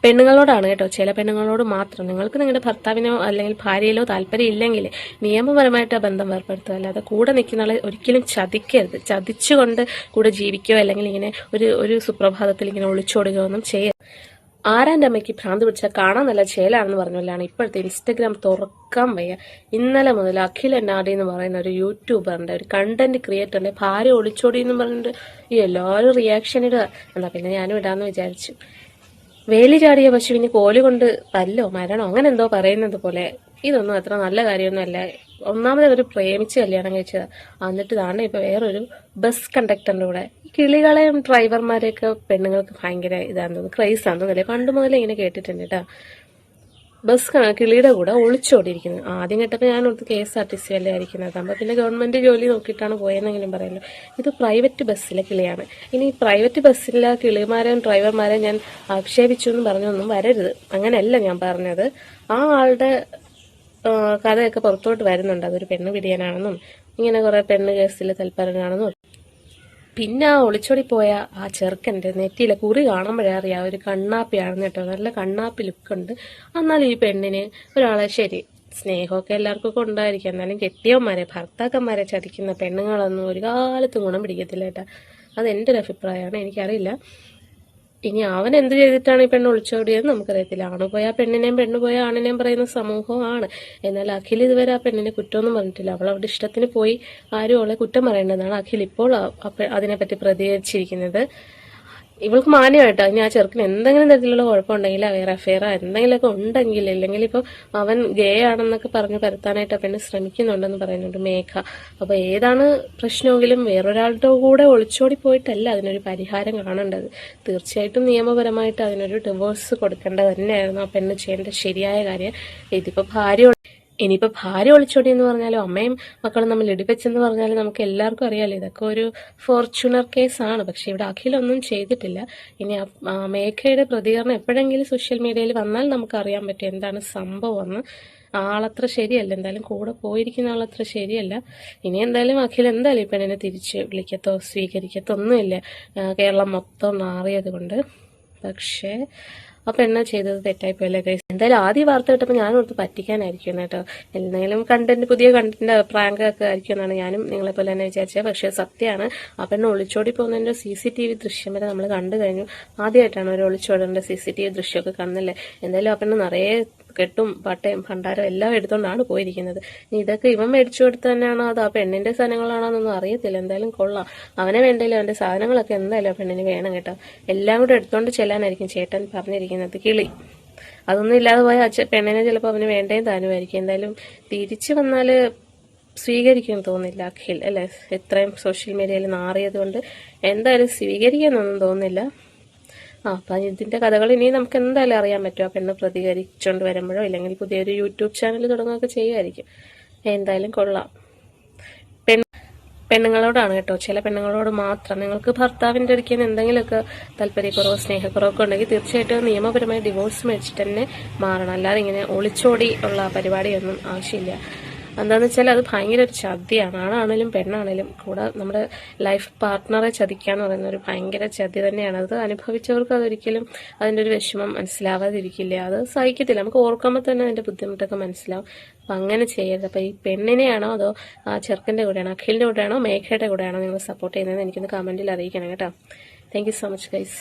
പെണ്ണുങ്ങളോടാണ് കേട്ടോ, ചില പെണ്ണുങ്ങളോട് മാത്രം. നിങ്ങൾക്ക് നിങ്ങളുടെ ഭർത്താവിനോ അല്ലെങ്കിൽ ഭാര്യയിലോ താല്പര്യം ഇല്ലെങ്കിൽ നിയമപരമായിട്ട് ആ ബന്ധം ഏർപ്പെടുത്തുക, അല്ലാതെ കൂടെ നിൽക്കുന്ന ആളെ ഒരിക്കലും ചതിക്കരുത്. ചതിച്ചുകൊണ്ട് കൂടെ ജീവിക്കുകയോ അല്ലെങ്കിൽ ഇങ്ങനെ ഒരു സുപ്രഭാതത്തിൽ ഇങ്ങനെ ഒളിച്ചോടുകയോ ഒന്നും ചെയ്യരുത്. ആരാൻ്റെ അമ്മയ്ക്ക് ഭ്രാന്ത് പിടിച്ചാൽ കാണാൻ നല്ല ചേലാണെന്ന് പറഞ്ഞല്ലാണ് ഇപ്പോഴത്തെ ഇൻസ്റ്റഗ്രാം തുറക്കാൻ വയ്യ. ഇന്നലെ മുതൽ അഖിൽ എന്നാടി എന്ന് പറയുന്ന ഒരു യൂട്യൂബറിന്റെ ഒരു കണ്ടന്റ് ക്രിയേറ്ററിന്റെ ഭാര്യ ഒളിച്ചോടി എന്ന് പറഞ്ഞിട്ട് എല്ലാവരും റിയാക്ഷൻ ഇടുക. എന്നാ പിന്നെ ഞാനും ഇടാന്ന് വിചാരിച്ചു. വേലി ചാടിയ പശുവിന് കോല് കൊണ്ട് തല്ലോ മരണോ അങ്ങനെ എന്തോ പറയുന്നത് പോലെ ഇതൊന്നും അത്ര നല്ല കാര്യമൊന്നുമല്ല. ഒന്നാമത് അവർ പ്രേമിച്ച് കല്യാണം കഴിച്ചത്, എന്നിട്ട് താണ്ടെ ഇപ്പൊ വേറൊരു ബസ് കണ്ടക്ടറിന്റെ കൂടെ. കിളികളെയും ഡ്രൈവർമാരെയൊക്കെ പെണ്ണുങ്ങൾക്ക് ഭയങ്കര ഇതാന്ന് തോന്നുന്നു, ക്രൈസ് ആണെന്ന് തോന്നുന്നില്ലേ. പണ്ട് മുതലേ ഇങ്ങനെ കേട്ടിട്ടുണ്ട് കേട്ടോ. ബസ് കിളിയുടെ കൂടെ ഒളിച്ചോടിയിരിക്കുന്നത്. ആദ്യം കേട്ടപ്പോൾ ഞാൻ ഓർത്ത് KSRTC അല്ലേ ആയിരിക്കുന്നത്, അപ്പൊ പിന്നെ ഗവൺമെന്റ് ജോലി നോക്കിയിട്ടാണ് പോയെന്നെങ്കിലും പറയല്ലോ. ഇത് പ്രൈവറ്റ് ബസ്സിലെ കിളിയാണ്. ഇനി പ്രൈവറ്റ് ബസ്സിലെ കിളിമാരെയും ഡ്രൈവർമാരെയും ഞാൻ ആക്ഷേപിച്ചു എന്ന് പറഞ്ഞൊന്നും വരരുത്, അങ്ങനെയല്ല ഞാൻ പറഞ്ഞത്. ആ ആളുടെ കഥയൊക്കെ പുറത്തോട്ട് വരുന്നുണ്ട്, അതൊരു പെണ്ണ് പിടിയാനാണെന്നും ഇങ്ങനെ കുറെ പെണ്ണ് കേസിൽ തൽപരനാണെന്നും. പിന്നെ ആ ഒളിച്ചോടി പോയ ആ ചെറുക്കൻ്റെ നെറ്റിയിലെ കുറി കാണുമ്പോഴേ അറിയാം ഒരു കണ്ണാപ്പിയാണെന്ന് കേട്ടോ. നല്ല കണ്ണാപ്പി ലുക്കുണ്ട്. എന്നാലും ഈ പെണ്ണിന് ഒരാളെ ശരി സ്നേഹമൊക്കെ എല്ലാവർക്കും ഒക്കെ ഉണ്ടായിരിക്കും, എന്നാലും കെട്ടിയവന്മാരെ ഭർത്താക്കന്മാരെ ചതിക്കുന്ന പെണ്ണുങ്ങളൊന്നും ഒരു കാലത്തും ഗുണം പിടിക്കത്തില്ല കേട്ടോ. അത് എൻ്റെ ഒരു അഭിപ്രായമാണ്, എനിക്കറിയില്ല. ഇനി അവൻ എന്ത് ചെയ്തിട്ടാണ് ഈ പെണ്ണ് ഒളിച്ചോടിയെന്ന് നമുക്കറിയത്തില്ല. ആണ് പോയ പെണ്ണിനെയും പെണ്ണ് പോയ ആണിനെയും പറയുന്ന സമൂഹമാണ്. എന്നാൽ അഖിൽ ഇതുവരെ ആ പെണ്ണിനെ കുറ്റമൊന്നും പറഞ്ഞിട്ടില്ല. അവൾ അവളുടെ ഇഷ്ടത്തിന് പോയി, ആരും അവളെ കുറ്റം പറയേണ്ടതാണ് അഖിൽ ഇപ്പോൾ അതിനെപ്പറ്റി പ്രതികരിച്ചിരിക്കുന്നത്. ഇവൾക്ക് മാന്യമായിട്ടോ. ഇനി ആ ചെറുക്കിന് എന്തെങ്കിലും തരത്തിലുള്ള കുഴപ്പമുണ്ടെങ്കിൽ വേറെ അഫെയറോ എന്തെങ്കിലുമൊക്കെ ഉണ്ടെങ്കിൽ, അല്ലെങ്കിൽ ഇപ്പം അവൻ ഗേ ആണെന്നൊക്കെ പറഞ്ഞ് പരത്താനായിട്ട് ആ പെണ്ണ് ശ്രമിക്കുന്നുണ്ടെന്ന് പറയുന്നുണ്ട് മേഘ. അപ്പൊ ഏതാണ് പ്രശ്നമെങ്കിലും വേറൊരാളുടെ കൂടെ ഒളിച്ചോടി പോയിട്ടല്ല അതിനൊരു പരിഹാരം കാണേണ്ടത്. തീർച്ചയായിട്ടും നിയമപരമായിട്ട് അതിനൊരു ഡിവോഴ്സ് കൊടുക്കേണ്ടത് തന്നെയായിരുന്നു ആ പെണ്ണ് ചെയ്യേണ്ട ശരിയായ കാര്യം. ഇതിപ്പോ ഇനിയിപ്പോ ഭാര്യ ഒളിച്ചോടി എന്ന് പറഞ്ഞാലും അമ്മയും മക്കളും തമ്മിൽ ഇടിവെച്ചെന്ന് പറഞ്ഞാലും നമുക്ക് എല്ലാവർക്കും അറിയാലോ ഇതൊക്കെ ഒരു ഫോർച്യൂണർ കേസാണ്. പക്ഷെ ഇവിടെ അഖിലൊന്നും ചെയ്തിട്ടില്ല. ഇനി മേഘയുടെ പ്രതികരണം എപ്പോഴെങ്കിലും സോഷ്യൽ മീഡിയയിൽ വന്നാൽ നമുക്ക് അറിയാൻ പറ്റും എന്താണ് സംഭവമെന്ന്. ആളത്ര ശരിയല്ല, എന്തായാലും കൂടെ പോയിരിക്കുന്ന ആളത്ര ശരിയല്ല. ഇനി എന്തായാലും അഖിൽ എന്തായാലും ഈ പെണ്ണിനെ തിരിച്ച് വിളിക്കത്തോ സ്വീകരിക്കത്തോ ഒന്നുമില്ല, കേരളം മൊത്തം മാറിയത് കൊണ്ട്. പക്ഷേ ആ പെണ്ണ് ചെയ്തത് തെറ്റായിപ്പോയല്ലേ ഗൈസ്. എന്തായാലും ആദ്യ വാർത്ത കേട്ടപ്പോൾ ഞാൻ ഓർത്ത് പറ്റിക്കാനായിരിക്കും കേട്ടോ, എന്തെങ്കിലും പുതിയ കണ്ടന്റ് പ്രാങ്ക് ഒക്കെ ആയിരിക്കും എന്നാണ് ഞാനും നിങ്ങളെ പോലെ തന്നെ വിചാരിച്ചത്. പക്ഷെ സത്യമാണ്, ആ പെണ്ണ് ഒളിച്ചോടി പോകുന്നതിന്റെ CCTV ദൃശ്യം വരെ നമ്മൾ കണ്ടു കഴിഞ്ഞു. ആദ്യമായിട്ടാണ് ഒരു ഒളിച്ചോടേണ്ട CCTV ദൃശ്യമൊക്കെ കാണുന്നല്ലേ. എന്തായാലും ആ പെണ്ണ് നിറയെ കെട്ടും പട്ടയും ഭണ്ഡാരം എല്ലാം എടുത്തോണ്ടാണ് പോയിരിക്കുന്നത്. ഇതൊക്കെ ഇവൻ മേടിച്ചു കൊടുത്ത് തന്നെയാണോ അത് ആ പെണ്ണിന്റെ സാധനങ്ങളാണോ എന്നൊന്നും അറിയത്തില്ല. എന്തായാലും കൊള്ളാം, അവനെ വേണ്ടല്ലോ, അവന്റെ സാധനങ്ങളൊക്കെ എന്തായാലും ആ പെണ്ണിന് വേണം കേട്ടോ. എല്ലാം കൂടെ എടുത്തോണ്ട് ചെല്ലാനായിരിക്കും ചേട്ടൻ പറഞ്ഞിരിക്കുന്നത്. കിളി അതൊന്നും ഇല്ലാതെ പോയ പെണ്ണിനെ ചിലപ്പോൾ അവന് വേണ്ടേം താനുമായിരിക്കും. എന്തായാലും തിരിച്ചു വന്നാല് സ്വീകരിക്കുമെന്ന് തോന്നുന്നില്ല അഖിൽ, അല്ലെ? എത്രയും സോഷ്യൽ മീഡിയയിൽ നാറിയത് കൊണ്ട് എന്തായാലും സ്വീകരിക്കാനൊന്നും തോന്നുന്നില്ല. അപ്പൊ ഇതിന്റെ കഥകൾ ഇനി നമുക്ക് എന്തായാലും അറിയാൻ പറ്റും. ആ പെണ്ണ് പ്രതികരിച്ചോണ്ട് വരുമ്പോഴോ ഇല്ലെങ്കിൽ പുതിയൊരു യൂട്യൂബ് ചാനൽ തുടങ്ങുകയൊക്കെ ചെയ്യുമായിരിക്കും. എന്തായാലും കൊള്ളാം. പെണ്ണുങ്ങളോടാണ് കേട്ടോ, ചില പെണ്ണുങ്ങളോട് മാത്രം. നിങ്ങൾക്ക് ഭർത്താവിന്റെ അടുക്കൽ എന്തെങ്കിലുമൊക്കെ താല്പര്യക്കുറവോ സ്നേഹക്കുറവൊക്കെ ഉണ്ടെങ്കിൽ തീർച്ചയായിട്ടും നിയമപരമായി ഡിവോഴ്സ് മേടിച്ചിട്ട് തന്നെ മാറണം. അല്ലാതെ ഇങ്ങനെ ഒളിച്ചോടി ഉള്ള പരിപാടിയൊന്നും ആവശ്യമില്ല. എന്താണെന്ന് വെച്ചാൽ അത് ഭയങ്കര ഒരു ചതിയാണ്. ആണാണേലും പെണ്ണാണേലും കൂടെ നമ്മുടെ ലൈഫ് പാർട്ട്ണറെ ചതിക്കാന്ന് പറയുന്ന ഒരു ഭയങ്കര ചതി തന്നെയാണ്. അത് അനുഭവിച്ചവർക്ക് അതൊരിക്കലും അതിൻ്റെ ഒരു വിഷമം മനസ്സിലാവാതിരിക്കില്ല, അത് സഹിക്കത്തില്ല. നമുക്ക് ഓർക്കുമ്പോൾ തന്നെ അതിൻ്റെ ബുദ്ധിമുട്ടൊക്കെ മനസ്സിലാവും. അപ്പം അങ്ങനെ ചെയ്യരുത്. അപ്പം ഈ പെണ്ണിനെയാണോ അതോ ആ ചെറുക്കൻ്റെ കൂടെയാണോ, അഖിലിൻ്റെ കൂടെയാണോ മേഘയുടെ കൂടെയാണോ നിങ്ങൾ സപ്പോർട്ട് ചെയ്യുന്നത് എനിക്കൊന്ന് കമൻറ്റിൽ അറിയിക്കണം കേട്ടോ. Thank you so much guys.